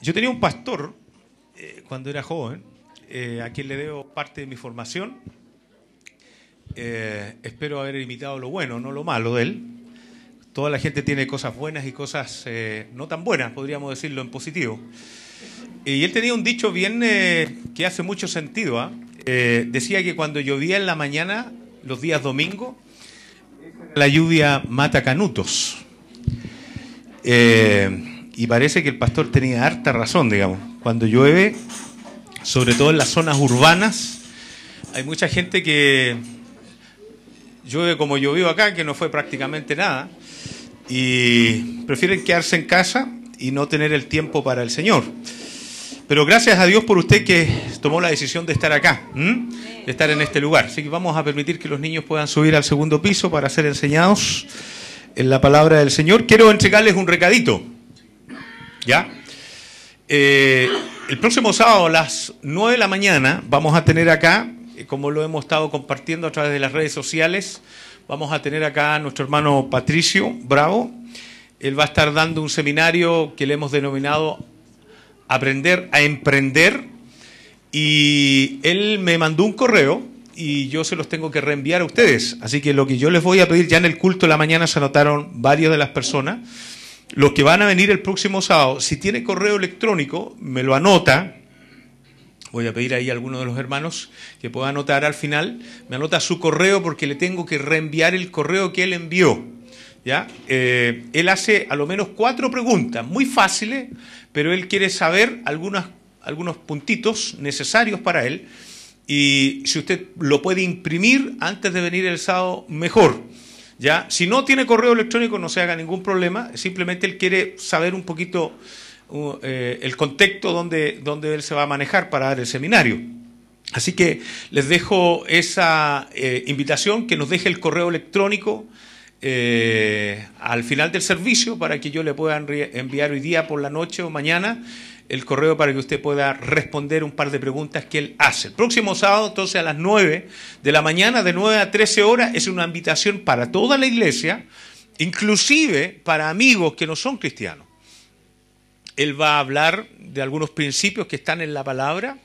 Yo tenía un pastor cuando era joven, a quien le debo parte de mi formación. Espero haber imitado lo bueno, no lo malo de él. Toda la gente tiene cosas buenas y cosas no tan buenas, podríamos decirlo en positivo. Y él tenía un dicho bien que hace mucho sentido. Decía que cuando llovía en la mañana, los días domingos, la lluvia mata canutos. Y parece que el pastor tenía harta razón, digamos. Cuando llueve, sobre todo en las zonas urbanas, hay mucha gente que llueve como llovió acá, que no fue prácticamente nada, y prefieren quedarse en casa y no tener el tiempo para el Señor. Pero gracias a Dios por usted que tomó la decisión de estar acá, de estar en este lugar. Así que vamos a permitir que los niños puedan subir al segundo piso para ser enseñados en la palabra del Señor. Quiero entregarles un recadito. ¿Ya? El próximo sábado a las 9 de la mañana vamos a tener acá, como lo hemos estado compartiendo a través de las redes sociales, vamos a tener acá a nuestro hermano Patricio Bravo. Él va a estar dando un seminario que le hemos denominado Aprender a Emprender, y él me mandó un correo y yo se los tengo que reenviar a ustedes. Así que lo que yo les voy a pedir, ya en el culto de la mañana se anotaron varias de las personas. Los que van a venir el próximo sábado, si tiene correo electrónico, me lo anota. Voy a pedir ahí a alguno de los hermanos que pueda anotar al final. Me anota su correo porque le tengo que reenviar el correo que él envió. ¿Ya? Él hace a lo menos 4 preguntas, muy fáciles, pero él quiere saber algunos puntitos necesarios para él. Y si usted lo puede imprimir antes de venir el sábado, mejor. ¿Ya? Si no tiene correo electrónico, no se haga ningún problema. Simplemente él quiere saber un poquito el contexto donde él se va a manejar para dar el seminario. Así que les dejo esa invitación, que nos deje el correo electrónico al final del servicio para que yo le pueda enviar hoy día por la noche o mañana el correo para que usted pueda responder un par de preguntas que él hace. El próximo sábado, entonces, a las 9 de la mañana, de 9 a 13 horas, es una invitación para toda la iglesia, inclusive para amigos que no son cristianos. Él va a hablar de algunos principios que están en la palabra,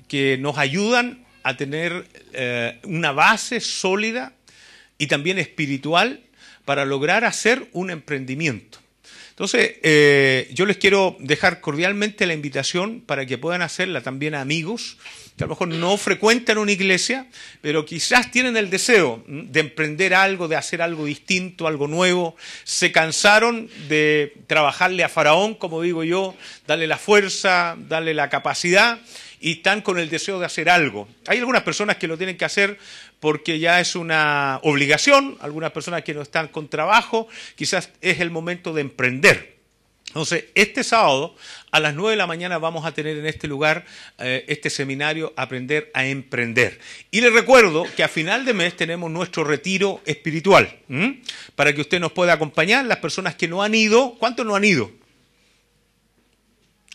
que nos ayudan a tener una base sólida y también espiritual para lograr hacer un emprendimiento. Entonces, yo les quiero dejar cordialmente la invitación para que puedan hacerla también a amigos que a lo mejor no frecuentan una iglesia, pero quizás tienen el deseo de emprender algo, de hacer algo distinto, algo nuevo. Se cansaron de trabajarle a Faraón, como digo yo, darle la fuerza, darle la capacidad, y están con el deseo de hacer algo. Hay algunas personas que lo tienen que hacer porque ya es una obligación, algunas personas que no están con trabajo, quizás es el momento de emprender. Entonces, este sábado a las 9 de la mañana vamos a tener en este lugar este seminario Aprender a Emprender. Y les recuerdo que a final de mes tenemos nuestro retiro espiritual, para que usted nos pueda acompañar. Las personas que no han ido, ¿cuántos no han ido?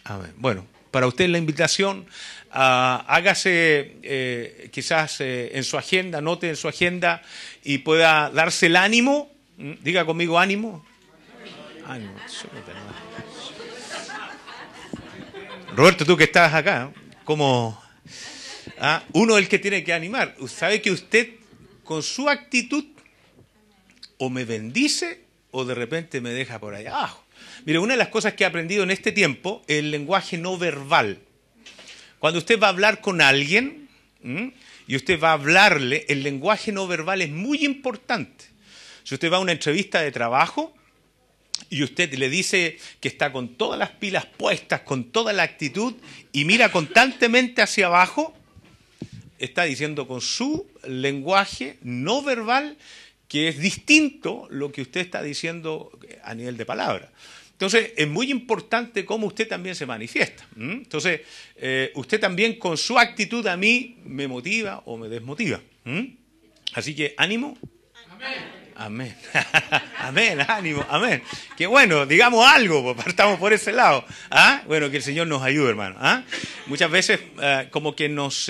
A ver, bueno, para usted la invitación, hágase quizás en su agenda, anote en su agenda y pueda darse el ánimo. Diga conmigo ánimo. Ánimo. Roberto, tú que estás acá, como uno es el que tiene que animar. Sabe que usted con su actitud o me bendice o de repente me deja por allá abajo. Mire, una de las cosas que he aprendido en este tiempo es el lenguaje no verbal. Cuando usted va a hablar con alguien y usted va a hablarle, el lenguaje no verbal es muy importante. Si usted va a una entrevista de trabajo y usted le dice que está con todas las pilas puestas, con toda la actitud, y mira constantemente hacia abajo, está diciendo con su lenguaje no verbal que es distinto lo que usted está diciendo a nivel de palabra. Entonces, es muy importante cómo usted también se manifiesta. Entonces, usted también con su actitud a mí me motiva o me desmotiva. Así que, ánimo. Amén. Amén. Amén, ánimo, amén. Que bueno, digamos algo, pues partamos por ese lado. Bueno, que el Señor nos ayude, hermano. Muchas veces como que nos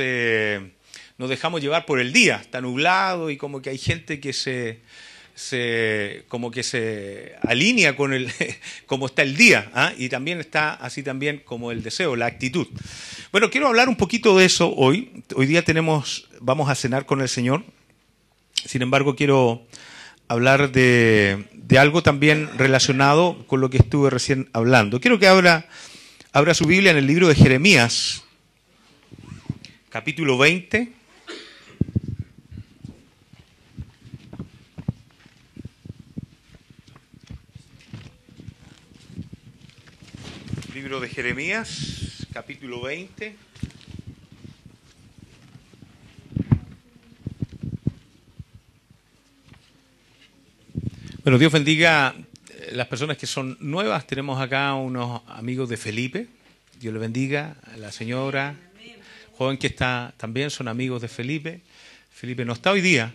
dejamos llevar por el día, está nublado y como que hay gente que se como que se alinea con cómo está el día, ¿ah? Y también está así también como el deseo, la actitud. Bueno, quiero hablar un poquito de eso hoy. Hoy día vamos a cenar con el Señor. Sin embargo, quiero hablar de algo también relacionado con lo que estuve recién hablando. Quiero que abra su Biblia en el libro de Jeremías, capítulo 20. Libro de Jeremías, capítulo 20. Bueno, Dios bendiga las personas que son nuevas. Tenemos acá unos amigos de Felipe. Dios le bendiga a la señora, joven que está también, son amigos de Felipe. Felipe no está hoy día,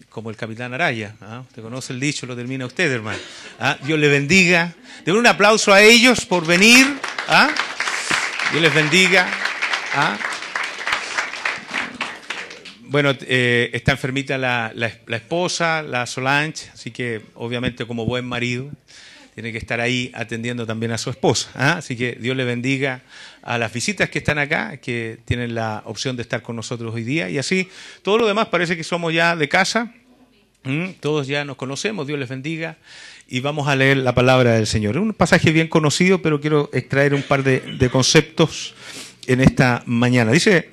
como el capitán Araya. ¿Ah? Usted conoce el dicho, lo termina usted, hermano. ¿Ah? Dios le bendiga. Denle un aplauso a ellos por venir. ¿Ah? Dios les bendiga. ¿Ah? Bueno, está enfermita la esposa, la Solange, así que obviamente como buen marido tiene que estar ahí atendiendo también a su esposa. ¿Ah? Así que Dios le bendiga a las visitas que están acá, que tienen la opción de estar con nosotros hoy día. Y así, todo lo demás parece que somos ya de casa. Todos ya nos conocemos, Dios les bendiga. Y vamos a leer la palabra del Señor. Es un pasaje bien conocido, pero quiero extraer un par de conceptos en esta mañana. Dice,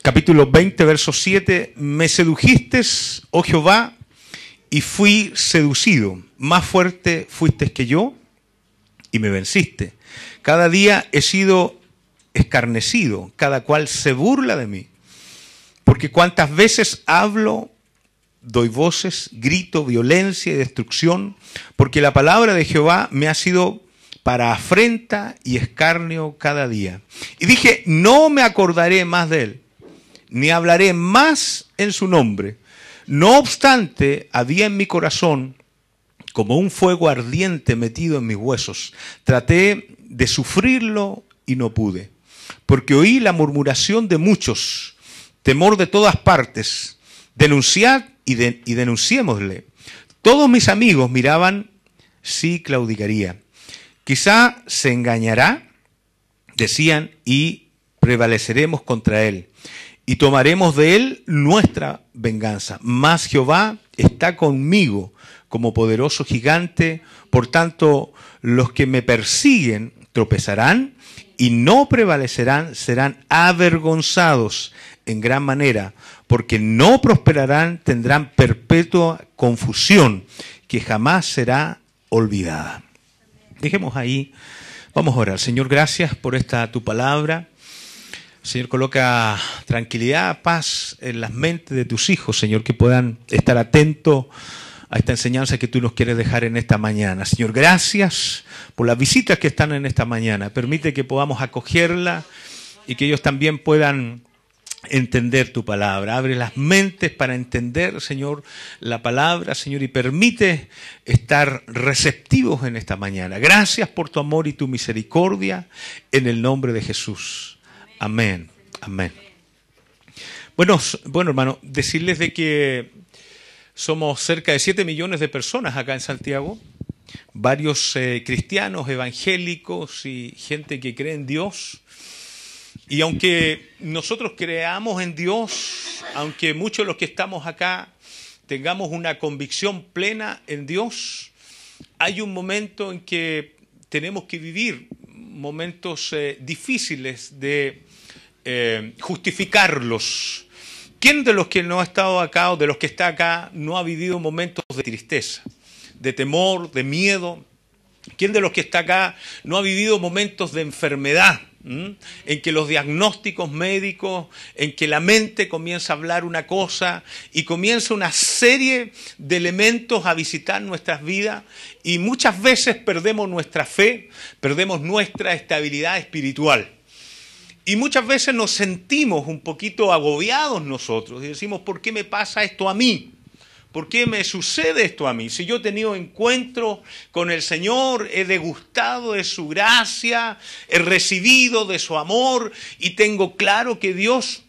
capítulo 20, verso 7, me sedujiste, oh Jehová, y fui seducido. Más fuerte fuiste que yo y me venciste. Cada día he sido escarnecido, cada cual se burla de mí. Porque cuantas veces hablo, doy voces, grito, violencia y destrucción, porque la palabra de Jehová me ha sido para afrenta y escarnio cada día. Y dije, no me acordaré más de él, ni hablaré más en su nombre. No obstante, había en mi corazón como un fuego ardiente metido en mis huesos. Traté de sufrirlo y no pude, porque oí la murmuración de muchos, temor de todas partes. Denunciad y denunciémosle. Todos mis amigos miraban si claudicaría. Quizá se engañará, decían, y prevaleceremos contra él. Y tomaremos de él nuestra venganza. Mas Jehová está conmigo como poderoso gigante. Por tanto, los que me persiguen tropezarán y no prevalecerán, serán avergonzados en gran manera, porque no prosperarán, tendrán perpetua confusión que jamás será olvidada. Dejemos ahí, vamos a orar. Señor, gracias por tu palabra. Señor, coloca tranquilidad, paz en las mentes de tus hijos, Señor, que puedan estar atentos a esta enseñanza que tú nos quieres dejar en esta mañana. Señor, gracias por las visitas que están en esta mañana. Permite que podamos acogerla y que ellos también puedan entender tu palabra. Abre las mentes para entender, Señor, la palabra, Señor, y permite estar receptivos en esta mañana. Gracias por tu amor y tu misericordia en el nombre de Jesús. Amén, amén. Bueno, hermano, decirles de que somos cerca de 7 millones de personas acá en Santiago, varios cristianos, evangélicos y gente que cree en Dios. Y aunque nosotros creamos en Dios, aunque muchos de los que estamos acá tengamos una convicción plena en Dios, hay un momento en que tenemos que vivir momentos difíciles de justificarlos. ¿Quién de los que no ha estado acá o de los que está acá no ha vivido momentos de tristeza, de temor, de miedo? ¿Quién de los que está acá no ha vivido momentos de enfermedad? En que los diagnósticos médicos, en que la mente comienza a hablar una cosa y comienza una serie de elementos a visitar nuestras vidas y muchas veces perdemos nuestra fe, perdemos nuestra estabilidad espiritual. Y muchas veces nos sentimos un poquito agobiados nosotros y decimos, ¿por qué me pasa esto a mí? ¿Por qué me sucede esto a mí? Si yo he tenido encuentro con el Señor, he degustado de su gracia, he recibido de su amor y tengo claro que Dios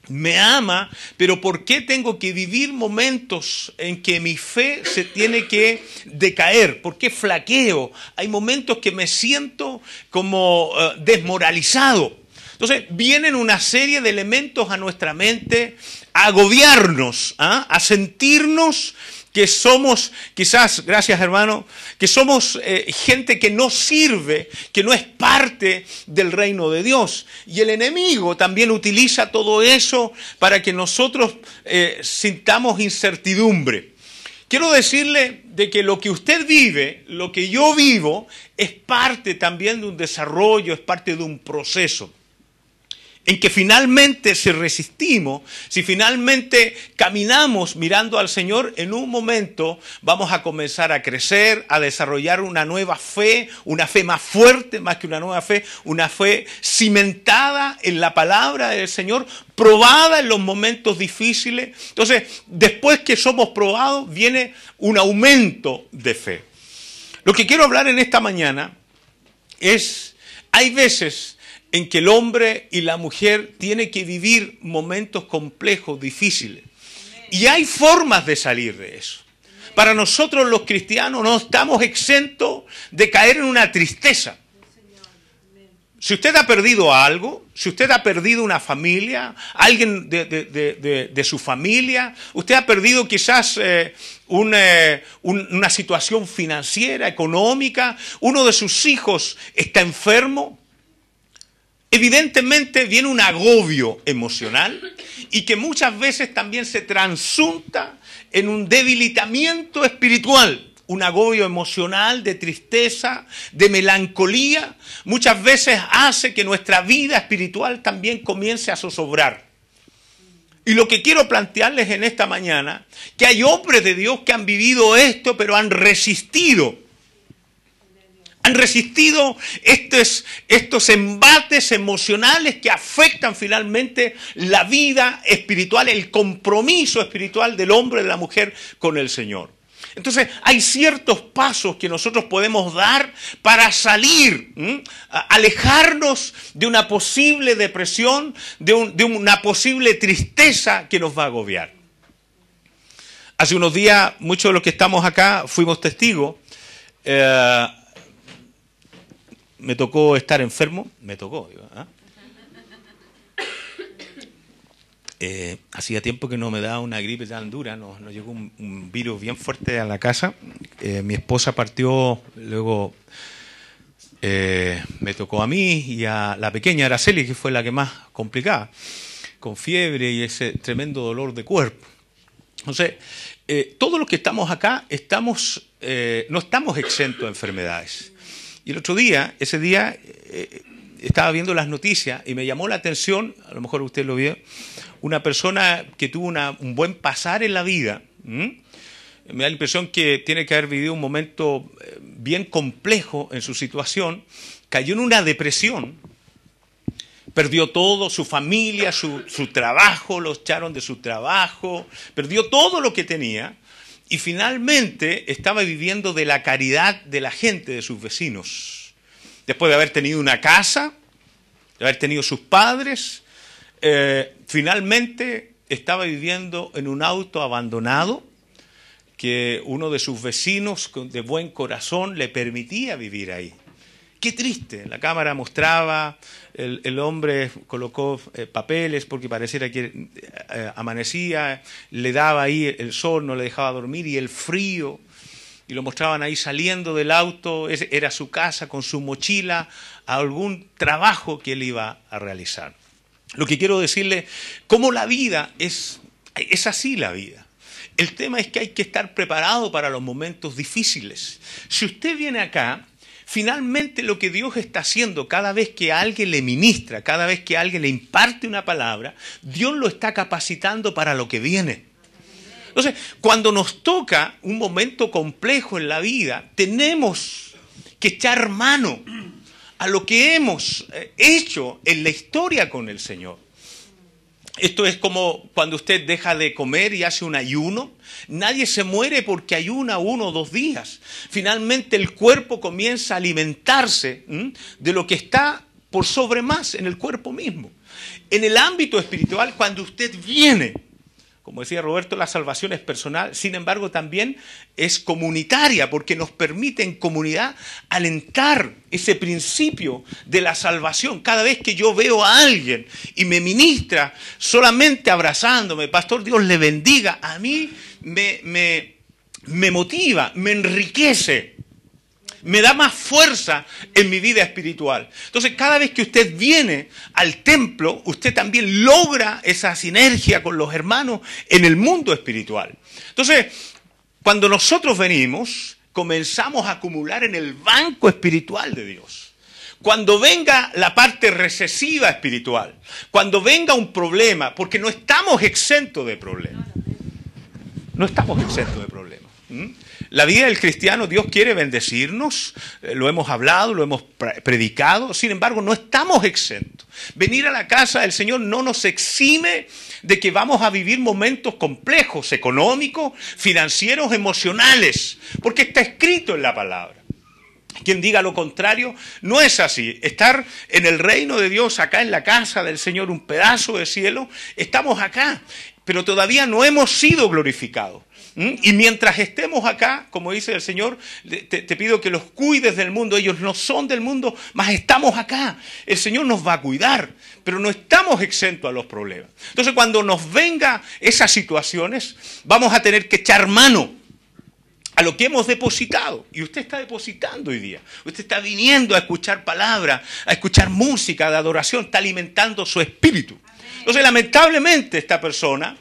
me ama, pero ¿por qué tengo que vivir momentos en que mi fe se tiene que decaer? ¿Por qué flaqueo? Hay momentos que me siento como desmoralizado. Entonces vienen una serie de elementos a nuestra mente a agobiarnos, a sentirnos que somos, quizás, gracias hermano, que somos gente que no sirve, que no es parte del reino de Dios. Y el enemigo también utiliza todo eso para que nosotros sintamos incertidumbre. Quiero decirle de que lo que usted vive, lo que yo vivo, es parte también de un desarrollo, es parte de un proceso. En que finalmente si resistimos, si finalmente caminamos mirando al Señor, en un momento vamos a comenzar a crecer, a desarrollar una nueva fe, una fe más fuerte, más que una nueva fe, una fe cimentada en la palabra del Señor, probada en los momentos difíciles. Entonces, después que somos probados, viene un aumento de fe. Lo que quiero hablar en esta mañana es, hay veces en que el hombre y la mujer tienen que vivir momentos complejos, difíciles. Y hay formas de salir de eso. Para nosotros los cristianos no estamos exentos de caer en una tristeza. Si usted ha perdido algo, si usted ha perdido una familia, alguien de su familia, usted ha perdido quizás una situación financiera, económica, uno de sus hijos está enfermo, evidentemente viene un agobio emocional y que muchas veces también se transunta en un debilitamiento espiritual, un agobio emocional de tristeza, de melancolía, muchas veces hace que nuestra vida espiritual también comience a zozobrar. Y lo que quiero plantearles en esta mañana, que hay hombres de Dios que han vivido esto, pero han resistido. Han resistido estos embates emocionales que afectan finalmente la vida espiritual, el compromiso espiritual del hombre y de la mujer con el Señor. Entonces hay ciertos pasos que nosotros podemos dar para salir, alejarnos de una posible depresión, de una posible tristeza que nos va a agobiar. Hace unos días, muchos de los que estamos acá fuimos testigos. Me tocó estar enfermo, hacía tiempo que no me daba una gripe tan dura, nos llegó un virus bien fuerte a la casa. Mi esposa partió, luego me tocó a mí y a la pequeña Araceli, que fue la que más complicada, con fiebre y ese tremendo dolor de cuerpo. Entonces, todos los que estamos acá no estamos exentos de enfermedades. Y el otro día, ese día, estaba viendo las noticias y me llamó la atención, a lo mejor usted lo vio, una persona que tuvo un buen pasar en la vida. Me da la impresión que tiene que haber vivido un momento bien complejo en su situación, cayó en una depresión, perdió todo, su familia, su trabajo, lo echaron de su trabajo, perdió todo lo que tenía. Y finalmente estaba viviendo de la caridad de la gente, de sus vecinos. Después de haber tenido una casa, de haber tenido sus padres, finalmente estaba viviendo en un auto abandonado que uno de sus vecinos de buen corazón le permitía vivir ahí. Qué triste, la cámara mostraba, el hombre colocó papeles porque pareciera que amanecía, le daba ahí el sol, no le dejaba dormir y el frío, y lo mostraban ahí saliendo del auto, era su casa con su mochila, a algún trabajo que él iba a realizar. Lo que quiero decirle, cómo la vida es así la vida. El tema es que hay que estar preparado para los momentos difíciles. Si usted viene acá, finalmente lo que Dios está haciendo cada vez que alguien le ministra, cada vez que alguien le imparte una palabra, Dios lo está capacitando para lo que viene. Entonces, cuando nos toca un momento complejo en la vida, tenemos que echar mano a lo que hemos hecho en la historia con el Señor. Esto es como cuando usted deja de comer y hace un ayuno. Nadie se muere porque ayuna 1 o 2 días. Finalmente el cuerpo comienza a alimentarse de lo que está por sobre más en el cuerpo mismo. En el ámbito espiritual, cuando usted viene, como decía Roberto, la salvación es personal, sin embargo también es comunitaria, porque nos permite en comunidad alentar ese principio de la salvación. Cada vez que yo veo a alguien y me ministra solamente abrazándome, pastor, Dios le bendiga, a mí me motiva, me enriquece, me da más fuerza en mi vida espiritual. Entonces, cada vez que usted viene al templo, usted también logra esa sinergia con los hermanos en el mundo espiritual. Entonces, cuando nosotros venimos, comenzamos a acumular en el banco espiritual de Dios. Cuando venga la parte recesiva espiritual, cuando venga un problema, porque no estamos exentos de problemas. No estamos exentos de problemas. La vida del cristiano, Dios quiere bendecirnos, lo hemos hablado, lo hemos predicado, sin embargo no estamos exentos. Venir a la casa del Señor no nos exime de que vamos a vivir momentos complejos, económicos, financieros, emocionales, porque está escrito en la palabra. Quien diga lo contrario, no es así. Estar en el reino de Dios, acá en la casa del Señor, un pedazo de cielo, estamos acá, pero todavía no hemos sido glorificados. Y mientras estemos acá, como dice el Señor, te pido que los cuides del mundo. Ellos no son del mundo, mas estamos acá. El Señor nos va a cuidar, pero no estamos exentos a los problemas. Entonces, cuando nos vengan esas situaciones, vamos a tener que echar mano a lo que hemos depositado. Y usted está depositando hoy día. Usted está viniendo a escuchar palabra, a escuchar música de adoración, está alimentando su espíritu. Entonces, lamentablemente, esta persona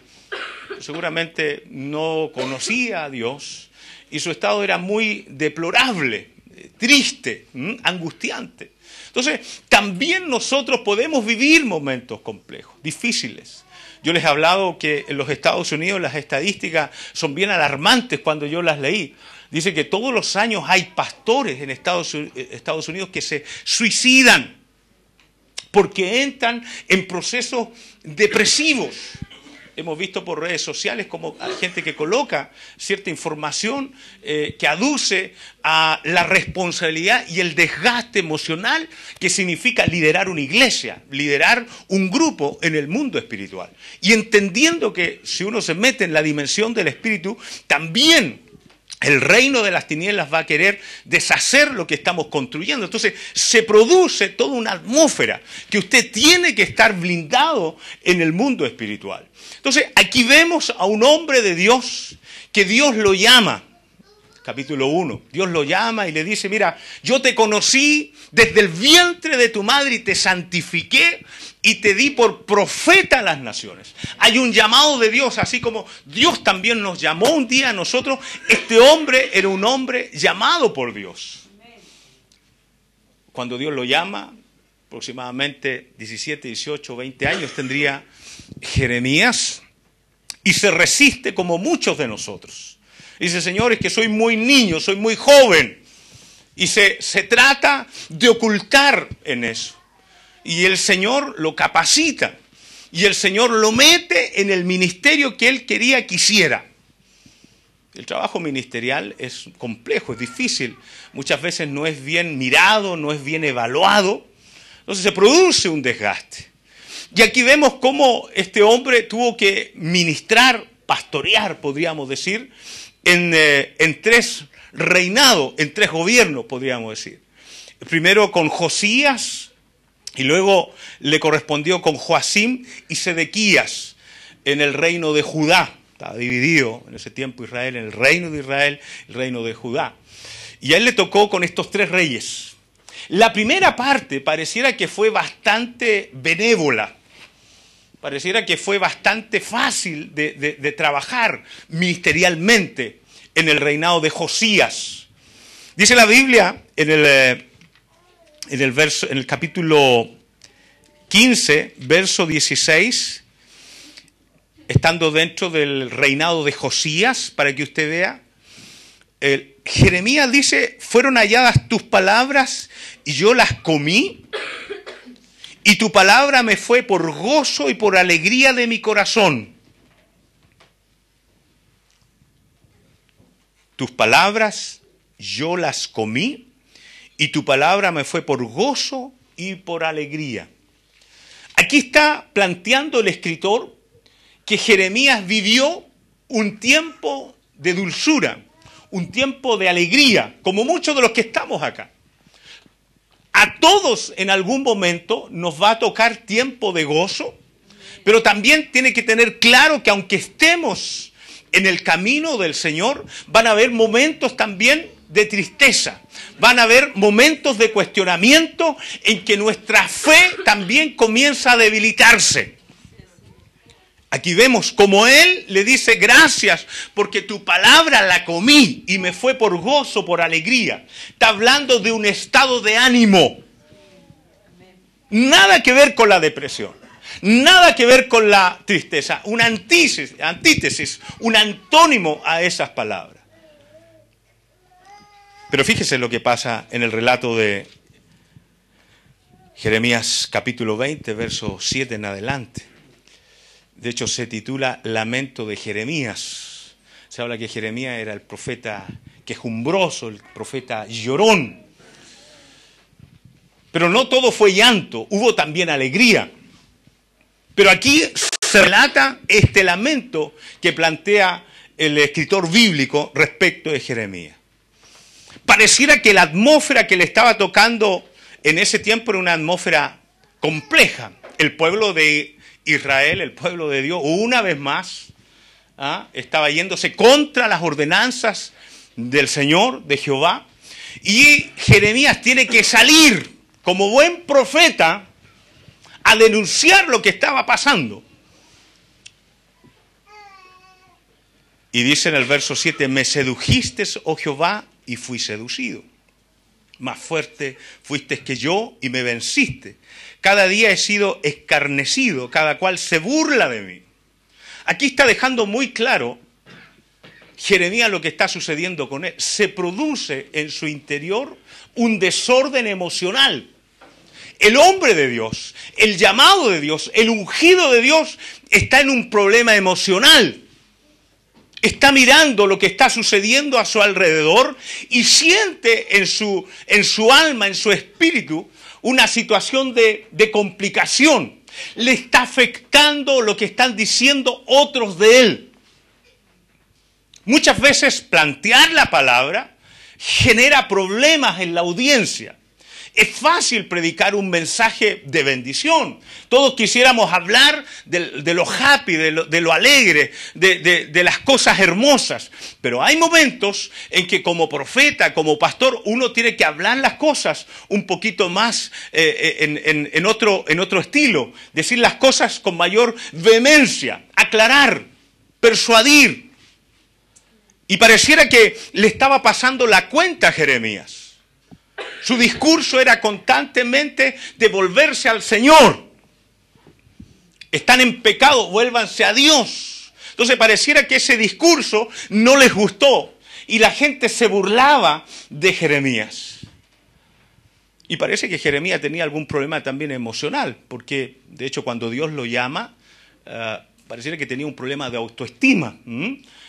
seguramente no conocía a Dios y su estado era muy deplorable, triste, angustiante. Entonces, también nosotros podemos vivir momentos complejos, difíciles. Yo les he hablado que en los Estados Unidos las estadísticas son bien alarmantes cuando yo las leí. Dice que todos los años hay pastores en Estados Unidos que se suicidan porque entran en procesos depresivos. Hemos visto por redes sociales como hay gente que coloca cierta información que aduce a la responsabilidad y el desgaste emocional que significa liderar una iglesia, liderar un grupo en el mundo espiritual. Y entendiendo que si uno se mete en la dimensión del espíritu, también el reino de las tinieblas va a querer deshacer lo que estamos construyendo. Entonces se produce toda una atmósfera que usted tiene que estar blindado en el mundo espiritual. Entonces aquí vemos a un hombre de Dios que Dios lo llama. Capítulo 1. Dios lo llama y le dice, mira, yo te conocí desde el vientre de tu madre y te santifiqué y te di por profeta a las naciones. Hay un llamado de Dios, así como Dios también nos llamó un día a nosotros. Este hombre era un hombre llamado por Dios. Cuando Dios lo llama, aproximadamente 17, 18, 20 años tendría Jeremías y se resiste como muchos de nosotros. Dice, Señor, es que soy muy niño, soy muy joven. Y se trata de ocultar en eso. Y el Señor lo capacita. Y el Señor lo mete en el ministerio que Él quería que hiciera. El trabajo ministerial es complejo, es difícil. Muchas veces no es bien mirado, no es bien evaluado. Entonces se produce un desgaste. Y aquí vemos cómo este hombre tuvo que ministrar, pastorear, podríamos decir, en tres reinados, en tres gobiernos, podríamos decir. Primero con Josías, y luego le correspondió con Joacim y Sedequías en el reino de Judá. Estaba dividido en ese tiempo Israel en el reino de Israel, el reino de Judá. Y a él le tocó con estos tres reyes. La primera parte pareciera que fue bastante benévola. Pareciera que fue bastante fácil de trabajar ministerialmente en el reinado de Josías. Dice la Biblia en el capítulo 15, verso 16, estando dentro del reinado de Josías, para que usted vea, Jeremías dice, fueron halladas tus palabras y yo las comí. Y tu palabra me fue por gozo y por alegría de mi corazón. Tus palabras yo las comí y tu palabra me fue por gozo y por alegría. Aquí está planteando el escritor que Jeremías vivió un tiempo de dulzura, un tiempo de alegría, como muchos de los que estamos acá. A todos en algún momento nos va a tocar tiempo de gozo, pero también tiene que tener claro que aunque estemos en el camino del Señor, van a haber momentos también de tristeza, van a haber momentos de cuestionamiento en que nuestra fe también comienza a debilitarse. Aquí vemos como Él le dice, gracias porque tu palabra la comí y me fue por gozo, por alegría. Está hablando de un estado de ánimo. Nada que ver con la depresión. Nada que ver con la tristeza. Una antítesis, un antónimo a esas palabras. Pero fíjese lo que pasa en el relato de Jeremías capítulo 20, verso 7 en adelante. De hecho, se titula Lamento de Jeremías. Se habla que Jeremías era el profeta quejumbroso, el profeta llorón. Pero no todo fue llanto, hubo también alegría. Pero aquí se relata este lamento que plantea el escritor bíblico respecto de Jeremías. Pareciera que la atmósfera que le estaba tocando en ese tiempo era una atmósfera compleja. El pueblo de Israel, el pueblo de Dios, una vez más, estaba yéndose contra las ordenanzas del Señor, de Jehová. Y Jeremías tiene que salir como buen profeta a denunciar lo que estaba pasando. Y dice en el verso 7, me sedujiste, oh Jehová, y fui seducido. Más fuerte fuiste que yo y me venciste. Cada día he sido escarnecido, cada cual se burla de mí. Aquí está dejando muy claro Jeremías lo que está sucediendo con él. Se produce en su interior un desorden emocional. El hombre de Dios, el llamado de Dios, el ungido de Dios está en un problema emocional. Está mirando lo que está sucediendo a su alrededor y siente en su alma, en su espíritu, una situación de complicación. Le está afectando lo que están diciendo otros de él. Muchas veces plantear la palabra genera problemas en la audiencia. Es fácil predicar un mensaje de bendición. Todos quisiéramos hablar de lo happy, de lo alegre, de las cosas hermosas. Pero hay momentos en que como profeta, como pastor, uno tiene que hablar las cosas un poquito más en otro estilo. Decir las cosas con mayor vehemencia, aclarar, persuadir. Y pareciera que le estaba pasando la cuenta a Jeremías. Su discurso era constantemente de volverse al Señor. Están en pecado, vuélvanse a Dios. Entonces pareciera que ese discurso no les gustó y la gente se burlaba de Jeremías. Y parece que Jeremías tenía algún problema también emocional, porque de hecho cuando Dios lo llama, pareciera que tenía un problema de autoestima.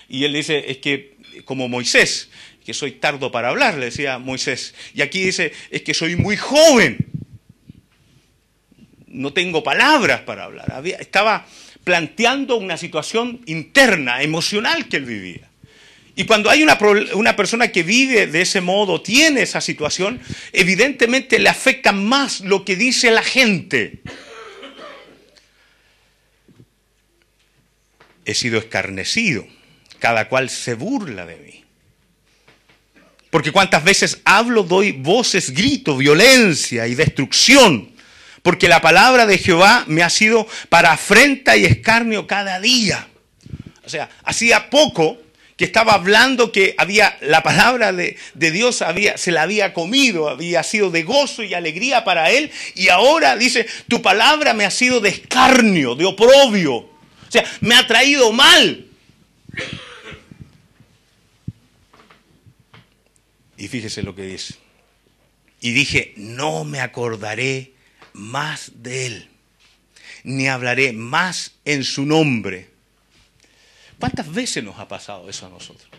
Y él dice, es que como Moisés, que soy tardo para hablar, le decía Moisés. Y aquí dice, es que soy muy joven. No tengo palabras para hablar. Estaba planteando una situación interna, emocional que él vivía. Y cuando hay una persona que vive de ese modo, tiene esa situación, evidentemente le afecta más lo que dice la gente. He sido escarnecido, cada cual se burla de mí. Porque cuántas veces hablo, doy voces, grito, violencia y destrucción. Porque la palabra de Jehová me ha sido para afrenta y escarnio cada día. O sea, hacía poco que estaba hablando que la palabra de Dios se la había comido, había sido de gozo y alegría para él. Y ahora dice, tu palabra me ha sido de escarnio, de oprobio. O sea, me ha traído mal. Y fíjese lo que dice. Y dije, no me acordaré más de él, ni hablaré más en su nombre. ¿Cuántas veces nos ha pasado eso a nosotros?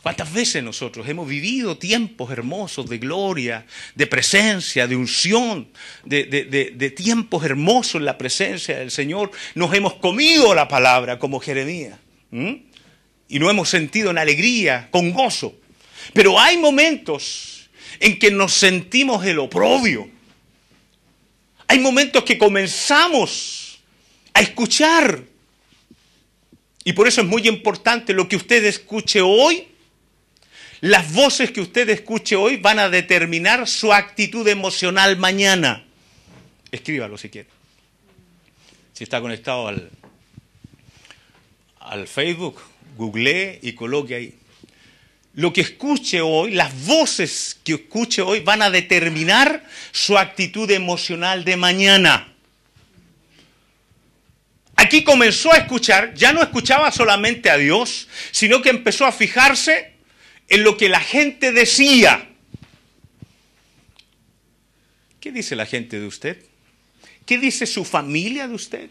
¿Cuántas veces nosotros hemos vivido tiempos hermosos de gloria, de presencia, de unción, de tiempos hermosos en la presencia del Señor? Nos hemos comido la palabra como Jeremías. Y nos hemos sentido en alegría, con gozo. Pero hay momentos en que nos sentimos el oprobio. Hay momentos que comenzamos a escuchar. Y por eso es muy importante lo que usted escuche hoy. Las voces que usted escuche hoy van a determinar su actitud emocional mañana. Escríbalo si quiere. Si está conectado al Facebook, googlee y coloque ahí. Lo que escuche hoy, las voces que escuche hoy van a determinar su actitud emocional de mañana. Aquí comenzó a escuchar, ya no escuchaba solamente a Dios, sino que empezó a fijarse en lo que la gente decía. ¿Qué dice la gente de usted? ¿Qué dice su familia de usted?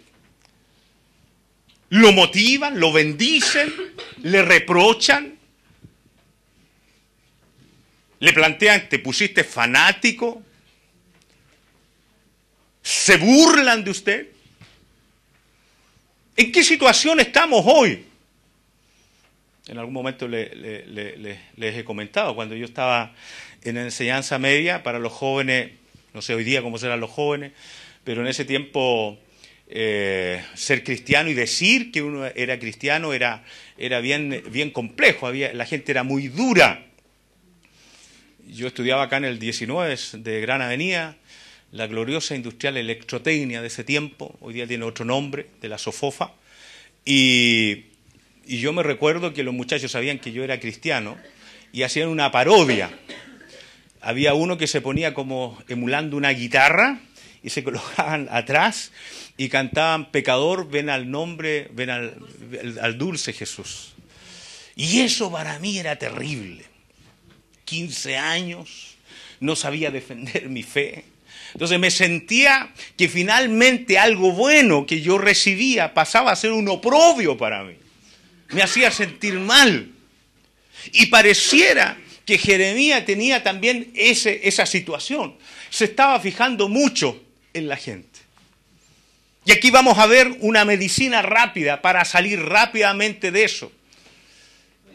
¿Lo motivan? ¿Lo bendicen? ¿Le reprochan? ¿Le plantean, te pusiste fanático? ¿Se burlan de usted? ¿En qué situación estamos hoy? En algún momento les he comentado, cuando yo estaba en enseñanza media para los jóvenes, no sé hoy día cómo serán los jóvenes, pero en ese tiempo ser cristiano y decir que uno era cristiano era bien complejo, la gente era muy dura. Yo estudiaba acá en el 19 de Gran Avenida, la gloriosa industrial electrotecnia de ese tiempo, hoy día tiene otro nombre, de la Sofofa, y yo me recuerdo que los muchachos sabían que yo era cristiano y hacían una parodia. Había uno que se ponía como emulando una guitarra y se colocaban atrás y cantaban: pecador, ven al nombre, ven al dulce Jesús. Y eso para mí era terrible. 15 años, no sabía defender mi fe. Entonces me sentía que finalmente algo bueno que yo recibía pasaba a ser un oprobio para mí. Me hacía sentir mal. Y pareciera que Jeremías tenía también esa situación. Se estaba fijando mucho en la gente. Y aquí vamos a ver una medicina rápida para salir rápidamente de eso.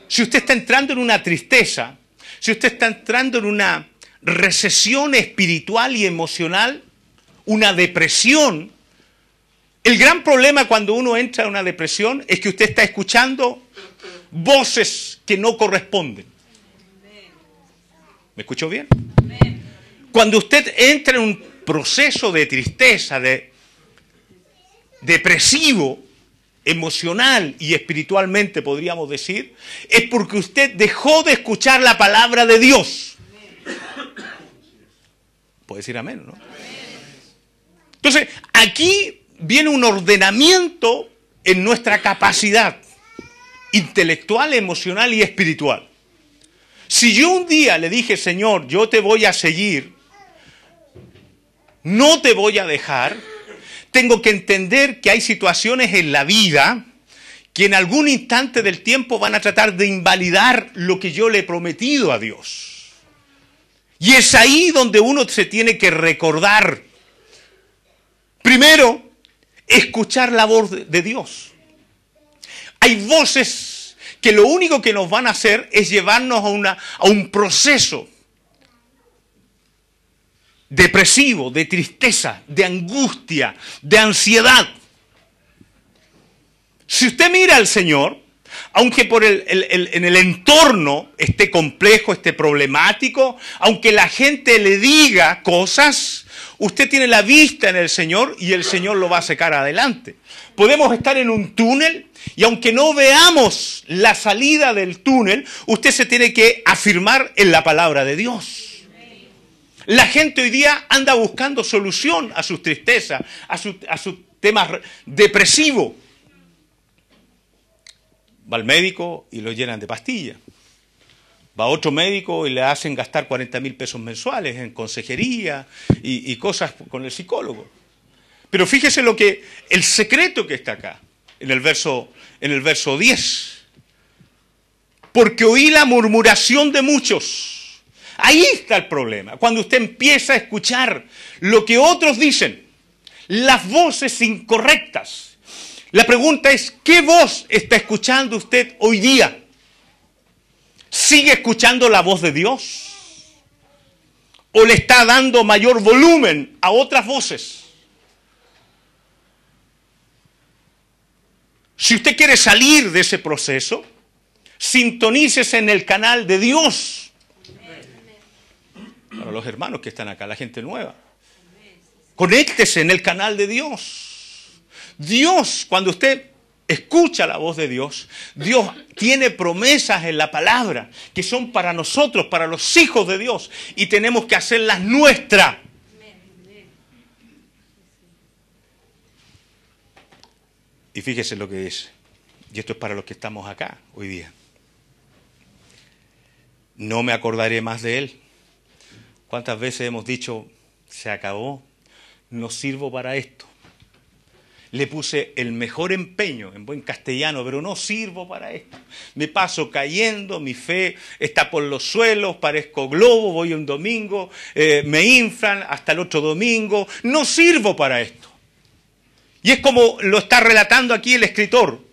Si usted está entrando en una tristeza, si usted está entrando en una recesión espiritual y emocional, una depresión, el gran problema cuando uno entra en una depresión es que usted está escuchando voces que no corresponden. ¿Me escuchó bien? Cuando usted entra en un proceso de tristeza, de depresivo, emocional y espiritualmente podríamos decir, es porque usted dejó de escuchar la palabra de Dios. Puede decir amén, ¿no? Entonces, aquí viene un ordenamiento en nuestra capacidad intelectual, emocional y espiritual. Si yo un día le dije: Señor, yo te voy a seguir, no te voy a dejar, tengo que entender que hay situaciones en la vida que en algún instante del tiempo van a tratar de invalidar lo que yo le he prometido a Dios. Y es ahí donde uno se tiene que recordar. Primero, escuchar la voz de Dios. Hay voces que lo único que nos van a hacer es llevarnos a un proceso depresivo, de tristeza, de angustia, de ansiedad. Si usted mira al Señor, aunque en el entorno esté complejo, esté problemático, aunque la gente le diga cosas, usted tiene la vista en el Señor y el Señor lo va a sacar adelante. Podemos estar en un túnel y aunque no veamos la salida del túnel, usted se tiene que afirmar en la palabra de Dios. La gente hoy día anda buscando solución a sus tristezas, a sus temas depresivos. Va al médico y lo llenan de pastillas. Va a otro médico y le hacen gastar 40.000 pesos mensuales en consejería y cosas con el psicólogo. Pero fíjese el secreto que está acá, en el verso 10. porque oí la murmuración de muchos. Ahí está el problema. Cuando usted empieza a escuchar lo que otros dicen, las voces incorrectas. La pregunta es, ¿qué voz está escuchando usted hoy día? ¿Sigue escuchando la voz de Dios? ¿O le está dando mayor volumen a otras voces? Si usted quiere salir de ese proceso, sintonícese en el canal de Dios. Para los hermanos que están acá, la gente nueva. Conéctese en el canal de Dios. Dios, cuando usted escucha la voz de Dios, Dios tiene promesas en la palabra que son para nosotros, para los hijos de Dios, y tenemos que hacerlas nuestras. Y fíjese lo que dice, y esto es para los que estamos acá hoy día. No me acordaré más de él. ¿Cuántas veces hemos dicho, se acabó, no sirvo para esto? Le puse el mejor empeño, en buen castellano, pero no sirvo para esto. Me paso cayendo, mi fe está por los suelos, parezco globo, voy un domingo, me inflan hasta el otro domingo. No sirvo para esto. Y es como lo está relatando aquí el escritor.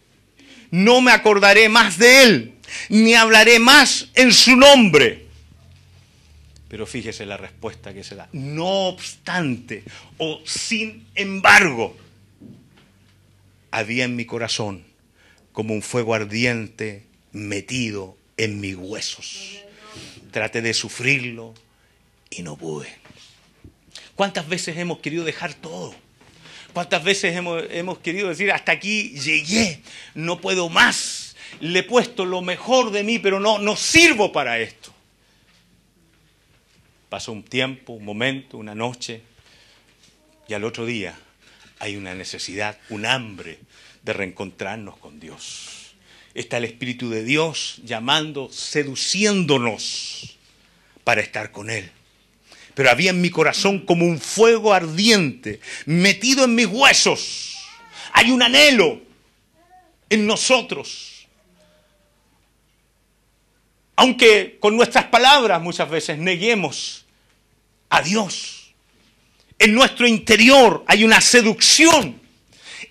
No me acordaré más de él, ni hablaré más en su nombre. Pero fíjese la respuesta que se da. No obstante, o sin embargo, había en mi corazón como un fuego ardiente metido en mis huesos. Traté de sufrirlo y no pude. ¿Cuántas veces hemos querido dejar todo? ¿Cuántas veces hemos querido decir, hasta aquí llegué, no puedo más? Le he puesto lo mejor de mí, pero no sirvo para esto. Pasó un tiempo, un momento, una noche, y al otro día hay una necesidad, un hambre de reencontrarnos con Dios. Está el Espíritu de Dios llamando, seduciéndonos para estar con Él. Pero había en mi corazón como un fuego ardiente, metido en mis huesos. Hay un anhelo en nosotros. Aunque con nuestras palabras muchas veces neguemos a Dios. En nuestro interior hay una seducción.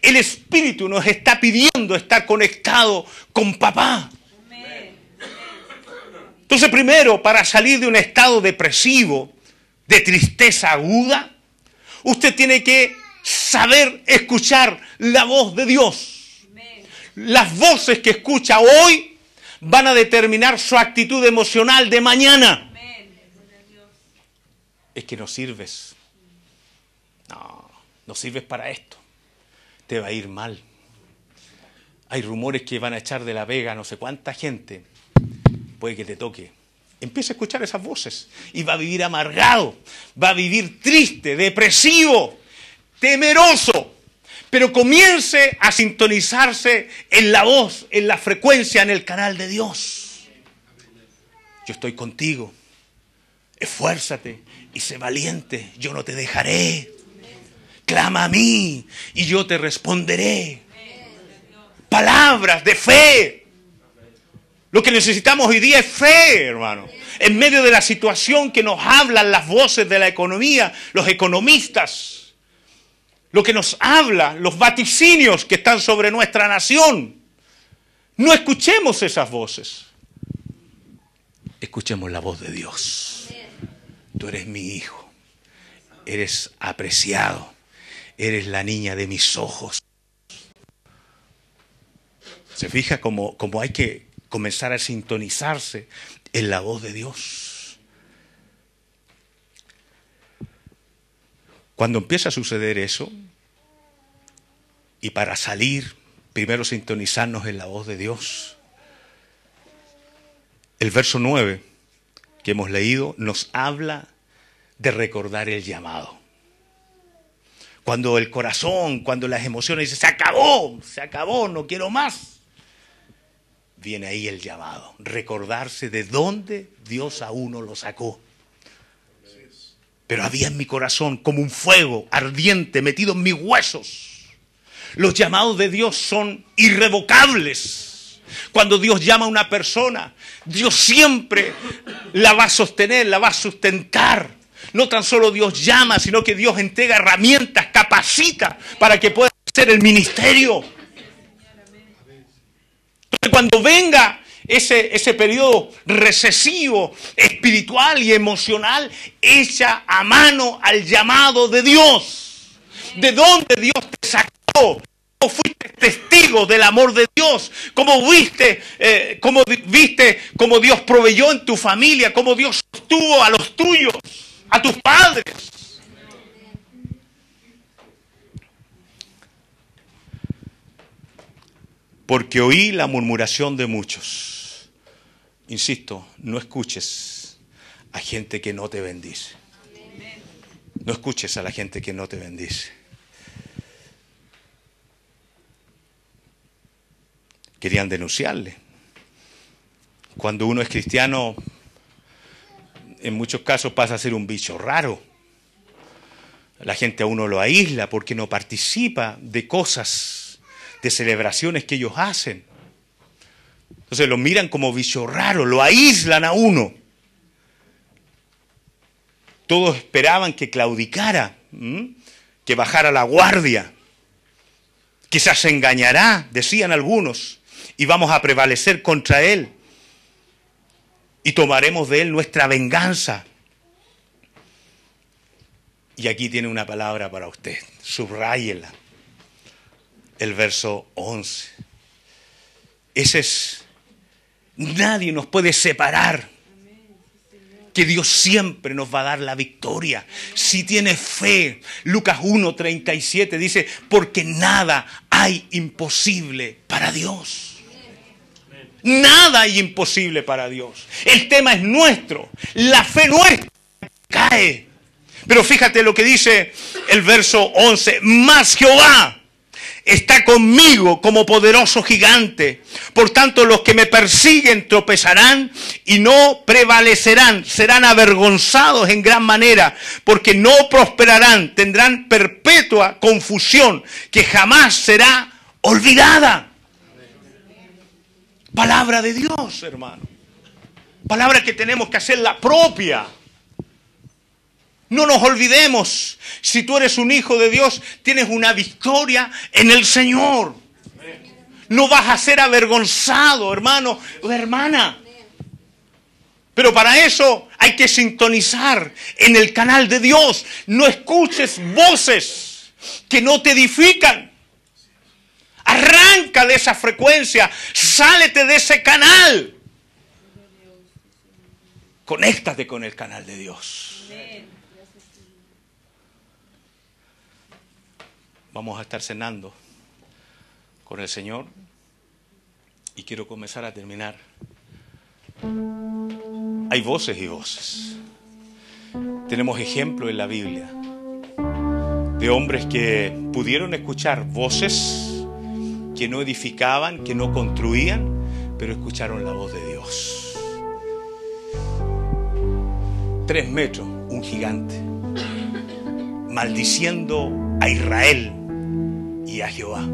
El Espíritu nos está pidiendo estar conectado con Papá. Entonces, primero, para salir de un estado depresivo, de tristeza aguda, usted tiene que saber escuchar la voz de Dios. Las voces que escucha hoy van a determinar su actitud emocional de mañana. Es que no sirves. No sirves para esto. Te va a ir mal. Hay rumores que van a echar de La Vega no sé cuánta gente. Puede que te toque. Empieza a escuchar esas voces y va a vivir amargado, va a vivir triste, depresivo, temeroso. Pero comience a sintonizarse en la voz, en la frecuencia, en el canal de Dios. Yo estoy contigo. Esfuérzate y sé valiente. Yo no te dejaré. Clama a mí y yo te responderé. Palabras de fe. Lo que necesitamos hoy día es fe, hermano. En medio de la situación que nos hablan las voces de la economía, los economistas, lo que nos habla, los vaticinios que están sobre nuestra nación. No escuchemos esas voces. Escuchemos la voz de Dios. Tú eres mi hijo. Eres apreciado. Eres la niña de mis ojos. ¿Se fija cómo hay que comenzar a sintonizarse en la voz de Dios? Cuando empieza a suceder eso, y para salir, primero sintonizarnos en la voz de Dios. El verso 9 que hemos leído nos habla de recordar el llamado. Cuando el corazón, cuando las emociones dicen, se acabó, no quiero más. Viene ahí el llamado, recordarse de dónde Dios a uno lo sacó. Pero había en mi corazón como un fuego ardiente metido en mis huesos. Los llamados de Dios son irrevocables. Cuando Dios llama a una persona, Dios siempre la va a sostener, la va a sustentar. No tan solo Dios llama, sino que Dios entrega herramientas, capacita para que pueda hacer el ministerio. Entonces, cuando venga ese periodo recesivo, espiritual y emocional, echa a mano al llamado de Dios. ¿De dónde Dios te sacó? ¿Cómo fuiste testigo del amor de Dios? ¿Cómo viste cómo Dios proveyó en tu familia? ¿Cómo Dios sostuvo a los tuyos, a tus padres? Porque oí la murmuración de muchos. Insisto, no escuches a gente que no te bendice. No escuches a la gente que no te bendice. Querían denunciarle. Cuando uno es cristiano, en muchos casos pasa a ser un bicho raro. La gente a uno lo aísla porque no participa de cosas, de celebraciones que ellos hacen. Entonces lo miran como bicho raro, lo aíslan a uno. Todos esperaban que claudicara, que bajara la guardia. Quizás se engañará, decían algunos, y vamos a prevalecer contra él. Y tomaremos de él nuestra venganza. Y aquí tiene una palabra para usted, subráyela. El verso 11. Ese es, nadie nos puede separar. Que Dios siempre nos va a dar la victoria. Si tienes fe, Lucas 1:37 dice, porque nada hay imposible para Dios. Nada hay imposible para Dios. El tema es nuestro. La fe nuestra cae. Pero fíjate lo que dice el verso 11. Mas Jehová está conmigo como poderoso gigante. Por tanto, los que me persiguen tropezarán y no prevalecerán. Serán avergonzados en gran manera, porque no prosperarán. Tendrán perpetua confusión que jamás será olvidada. Palabra de Dios, hermano. Palabra que tenemos que hacerla propia. No nos olvidemos, si tú eres un hijo de Dios, tienes una victoria en el Señor. No vas a ser avergonzado, hermano o hermana. Pero para eso hay que sintonizar en el canal de Dios. No escuches voces que no te edifican. Arranca de esa frecuencia, sálete de ese canal. Conéctate con el canal de Dios. Vamos a estar cenando con el Señor y quiero comenzar a terminar. Hay voces y voces. Tenemos ejemplos en la Biblia de hombres que pudieron escuchar voces que no edificaban, que no construían, pero escucharon la voz de Dios. 3 metros, un gigante, maldiciendo a Israel y a Jehová.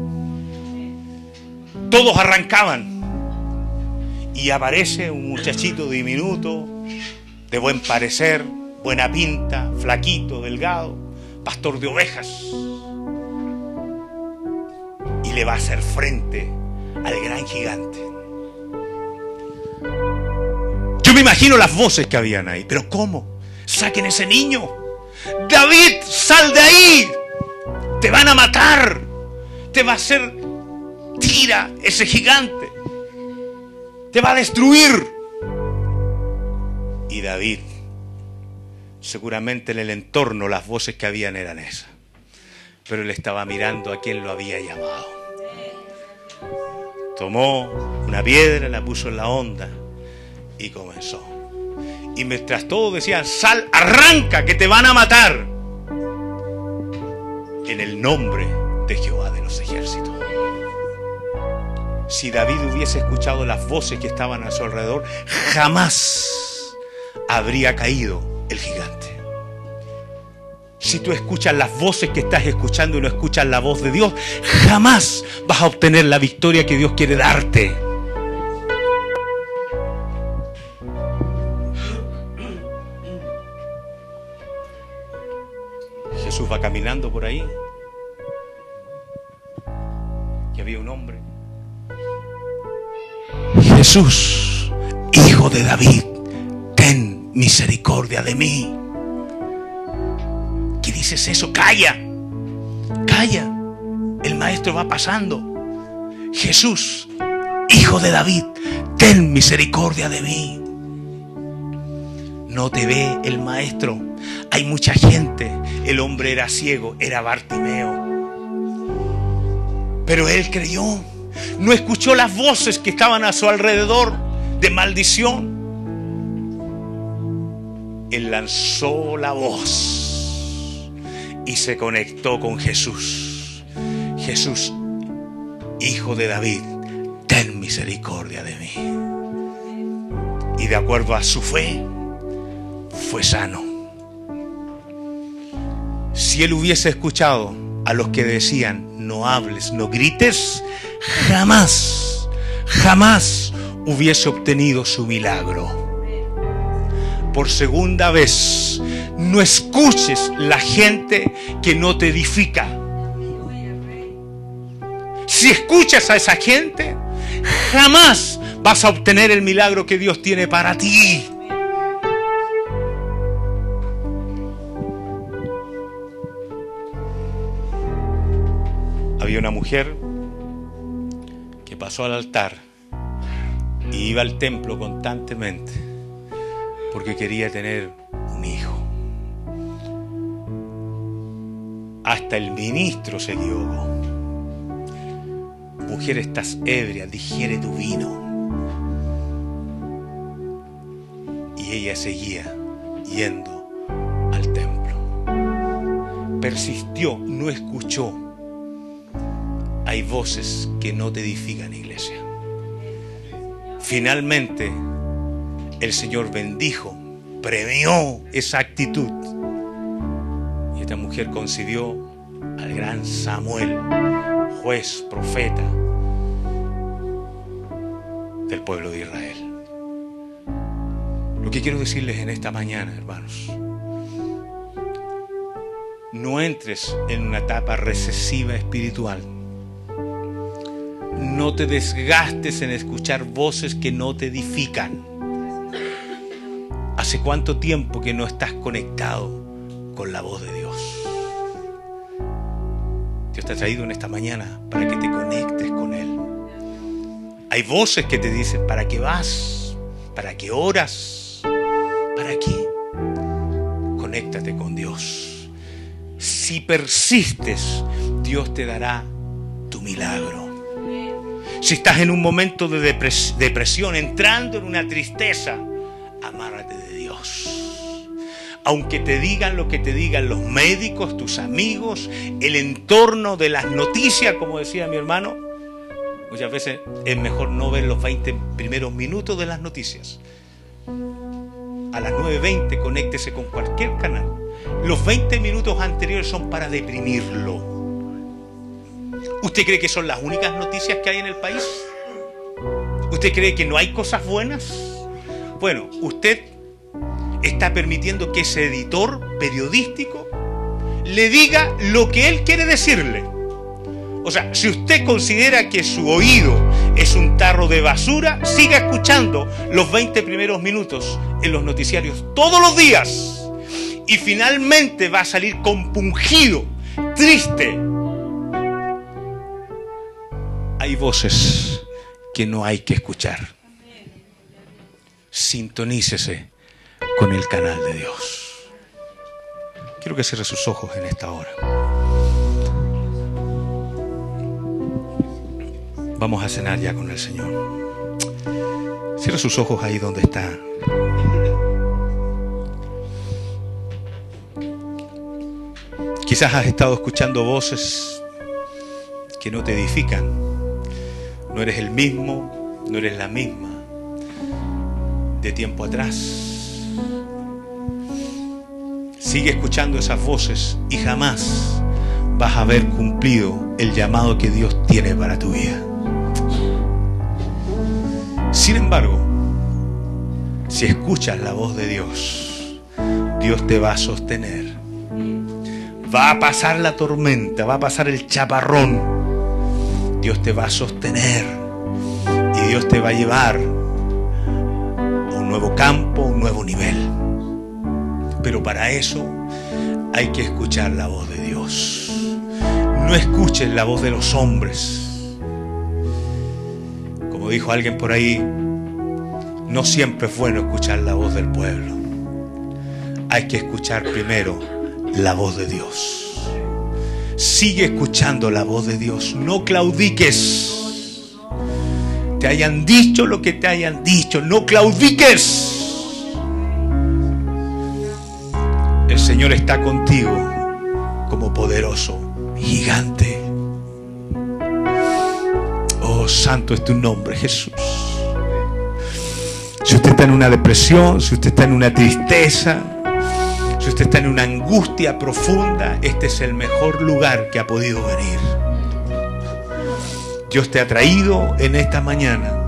Todos arrancaban y aparece un muchachito diminuto, de buen parecer, buena pinta, flaquito, delgado, pastor de ovejas, y le va a hacer frente al gran gigante. Yo me imagino las voces que habían ahí, pero ¿cómo? Saquen ese niño. David, sal de ahí. Te van a matar. Te va a hacer tira ese gigante. Te va a destruir. Y David, seguramente en el entorno las voces que habían eran esas. Pero él estaba mirando a quien lo había llamado. Tomó una piedra, la puso en la onda y comenzó. Y mientras todos decían, sal, arranca, que te van a matar. En el nombre de Jehová de los ejércitos. Si David hubiese escuchado las voces que estaban a su alrededor, jamás habría caído el gigante. Si tú escuchas las voces que estás escuchando y no escuchas la voz de Dios, jamás vas a obtener la victoria que Dios quiere darte. caminando por ahí, que había un hombre. Jesús, Hijo de David, ten misericordia de mí. ¿Qué dices eso? Calla, calla. El maestro va pasando. Jesús, Hijo de David, ten misericordia de mí. No te ve el maestro. Hay mucha gente. El hombre era ciego, era Bartimeo. Pero él creyó. No escuchó las voces que estaban a su alrededor de maldición. Él lanzó la voz y se conectó con Jesús. Jesús, Hijo de David, ten misericordia de mí. Y de acuerdo a su fe, fue sano. Si él hubiese escuchado a los que decían, no hables, no grites, jamás, jamás hubiese obtenido su milagro. Por segunda vez, no escuches la gente que no te edifica. Si escuchas a esa gente, jamás vas a obtener el milagro que Dios tiene para ti. Había una mujer que pasó al altar y iba al templo constantemente porque quería tener un hijo. Hasta el ministro se equivocó. Mujer, estás ebria, digiere tu vino. Y ella seguía yendo al templo. Persistió, no escuchó. Hay voces que no te edifican, iglesia. Finalmente, el Señor bendijo, premió esa actitud. Y esta mujer concibió al gran Samuel, juez, profeta del pueblo de Israel. Lo que quiero decirles en esta mañana, hermanos, no entres en una etapa recesiva espiritual. No te desgastes en escuchar voces que no te edifican. ¿Hace cuánto tiempo que no estás conectado con la voz de Dios? Dios te ha traído en esta mañana para que te conectes con Él. Hay voces que te dicen, ¿para qué vas? ¿Para qué oras? ¿Para qué? Conéctate con Dios. Si persistes, Dios te dará tu milagro. Si estás en un momento de depresión, entrando en una tristeza, amárrate de Dios. Aunque te digan lo que te digan los médicos, tus amigos, el entorno de las noticias, como decía mi hermano, muchas veces es mejor no ver los 20 primeros minutos de las noticias. A las 9:20 conéctese con cualquier canal. Los 20 minutos anteriores son para deprimirlo. ¿Usted cree que son las únicas noticias que hay en el país? ¿Usted cree que no hay cosas buenas? Bueno, usted está permitiendo que ese editor periodístico le diga lo que él quiere decirle. O sea, si usted considera que su oído es un tarro de basura, siga escuchando los 20 primeros minutos en los noticiarios todos los días. Y finalmente va a salir compungido, triste. Hay voces que no hay que escuchar. Sintonícese con el canal de Dios. Quiero que cierre sus ojos en esta hora. Vamos a cenar ya con el Señor. Cierre sus ojos ahí donde está. Quizás has estado escuchando voces que no te edifican. No eres el mismo, no eres la misma de tiempo atrás. Sigue escuchando esas voces y jamás vas a haber cumplido el llamado que Dios tiene para tu vida. Sin embargo, si escuchas la voz de Dios, Dios te va a sostener, Va a pasar la tormenta, va a pasar el chaparrón. Dios te va a sostener y Dios te va a llevar a un nuevo campo, un nuevo nivel. Pero para eso hay que escuchar la voz de Dios. No escuches la voz de los hombres. Como dijo alguien por ahí, no siempre es bueno escuchar la voz del pueblo. Hay que escuchar primero la voz de Dios. Sigue escuchando la voz de Dios. No claudiques. Te hayan dicho lo que te hayan dicho. No claudiques. El Señor está contigo como poderoso gigante. Oh, santo es tu nombre, Jesús. Si usted está en una depresión, si usted está en una tristeza, si usted está en una angustia profunda, este es el mejor lugar que ha podido venir. Dios te ha traído en esta mañana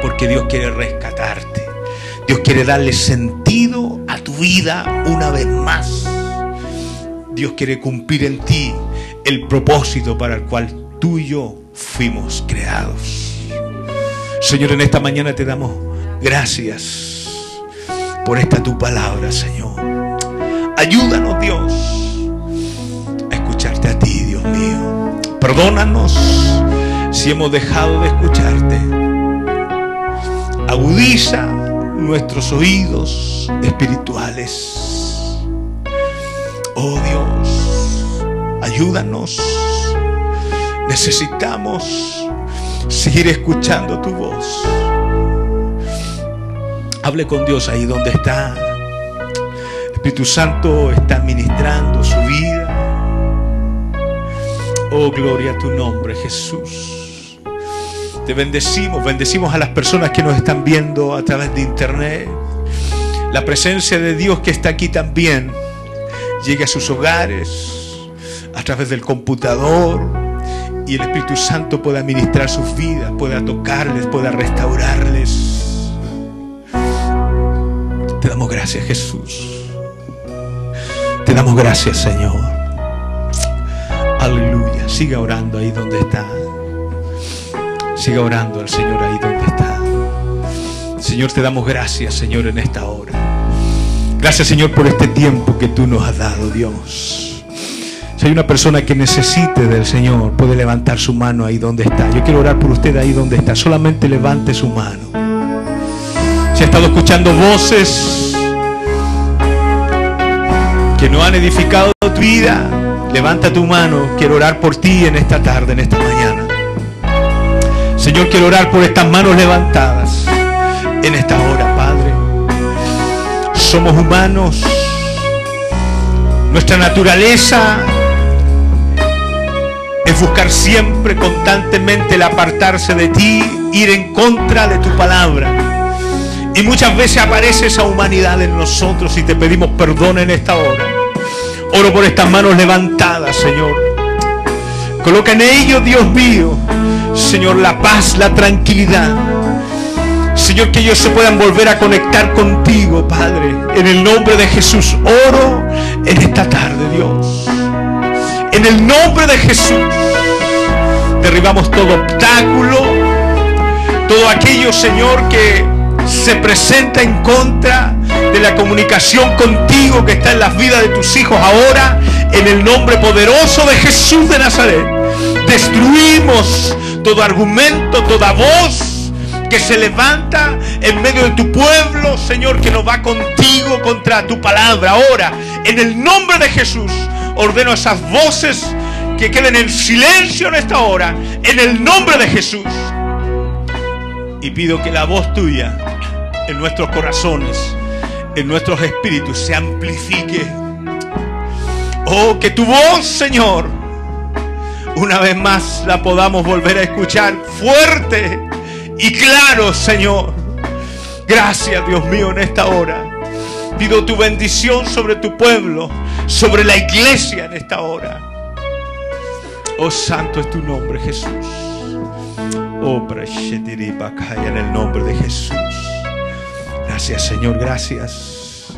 porque Dios quiere rescatarte. Dios quiere darle sentido a tu vida una vez más. Dios quiere cumplir en ti el propósito para el cual tú y yo fuimos creados. Señor, en esta mañana te damos gracias por esta tu palabra, Señor. Ayúdanos, Dios, a escucharte a ti, Dios mío. Perdónanos si hemos dejado de escucharte. Agudiza nuestros oídos espirituales. Oh Dios, ayúdanos. Necesitamos seguir escuchando tu voz. Hable con Dios ahí donde está. El Espíritu Santo está ministrando su vida. Oh, gloria a tu nombre, Jesús. Te bendecimos. Bendecimos a las personas que nos están viendo a través de internet. La presencia de Dios que está aquí también llegue a sus hogares a través del computador, y el Espíritu Santo pueda ministrar sus vidas, pueda tocarles, pueda restaurarles. Te damos gracias, Jesús. Te damos gracias, Señor. Aleluya. Siga orando ahí donde está. Siga orando al Señor ahí donde está. Señor, te damos gracias, Señor, en esta hora. Gracias, Señor, por este tiempo que tú nos has dado, Dios. Si hay una persona que necesite del Señor, puede levantar su mano ahí donde está. Yo quiero orar por usted ahí donde está. Solamente levante su mano. Si ha estado escuchando voces que no han edificado tu vida, levanta tu mano. Quiero orar por ti en esta tarde, en esta mañana. Señor, quiero orar por estas manos levantadas en esta hora, Padre. Somos humanos. Nuestra naturaleza es buscar siempre, constantemente, el apartarse de ti, ir en contra de tu palabra. Y muchas veces aparece esa humanidad en nosotros y te pedimos perdón en esta hora. Oro por estas manos levantadas, Señor. Coloca en ellos, Dios mío, Señor, la paz, la tranquilidad. Señor, que ellos se puedan volver a conectar contigo, Padre. En el nombre de Jesús oro en esta tarde, Dios. En el nombre de Jesús derribamos todo obstáculo, todo aquello, Señor, que se presenta en contra de la comunicación contigo que está en las vidas de tus hijos ahora. En el nombre poderoso de Jesús de Nazaret destruimos todo argumento, toda voz que se levanta en medio de tu pueblo, Señor, que no va contigo, contra tu palabra. Ahora, en el nombre de Jesús, ordeno esas voces que queden en silencio en esta hora, en el nombre de Jesús. Y pido que la voz tuya en nuestros corazones, en nuestros espíritus, se amplifique. Oh, que tu voz, Señor, una vez más la podamos volver a escuchar fuerte y claro, Señor. Gracias, Dios mío, en esta hora. Pido tu bendición sobre tu pueblo, sobre la iglesia en esta hora. Oh, santo es tu nombre, Jesús. Oh, en el nombre de Jesús. Gracias, Señor, gracias.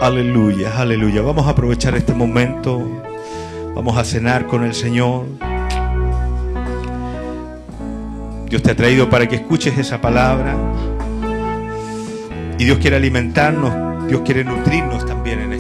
Aleluya, aleluya. Vamos a aprovechar este momento. Vamos a cenar con el Señor. Dios te ha traído para que escuches esa palabra. Y Dios quiere alimentarnos. Dios quiere nutrirnos también en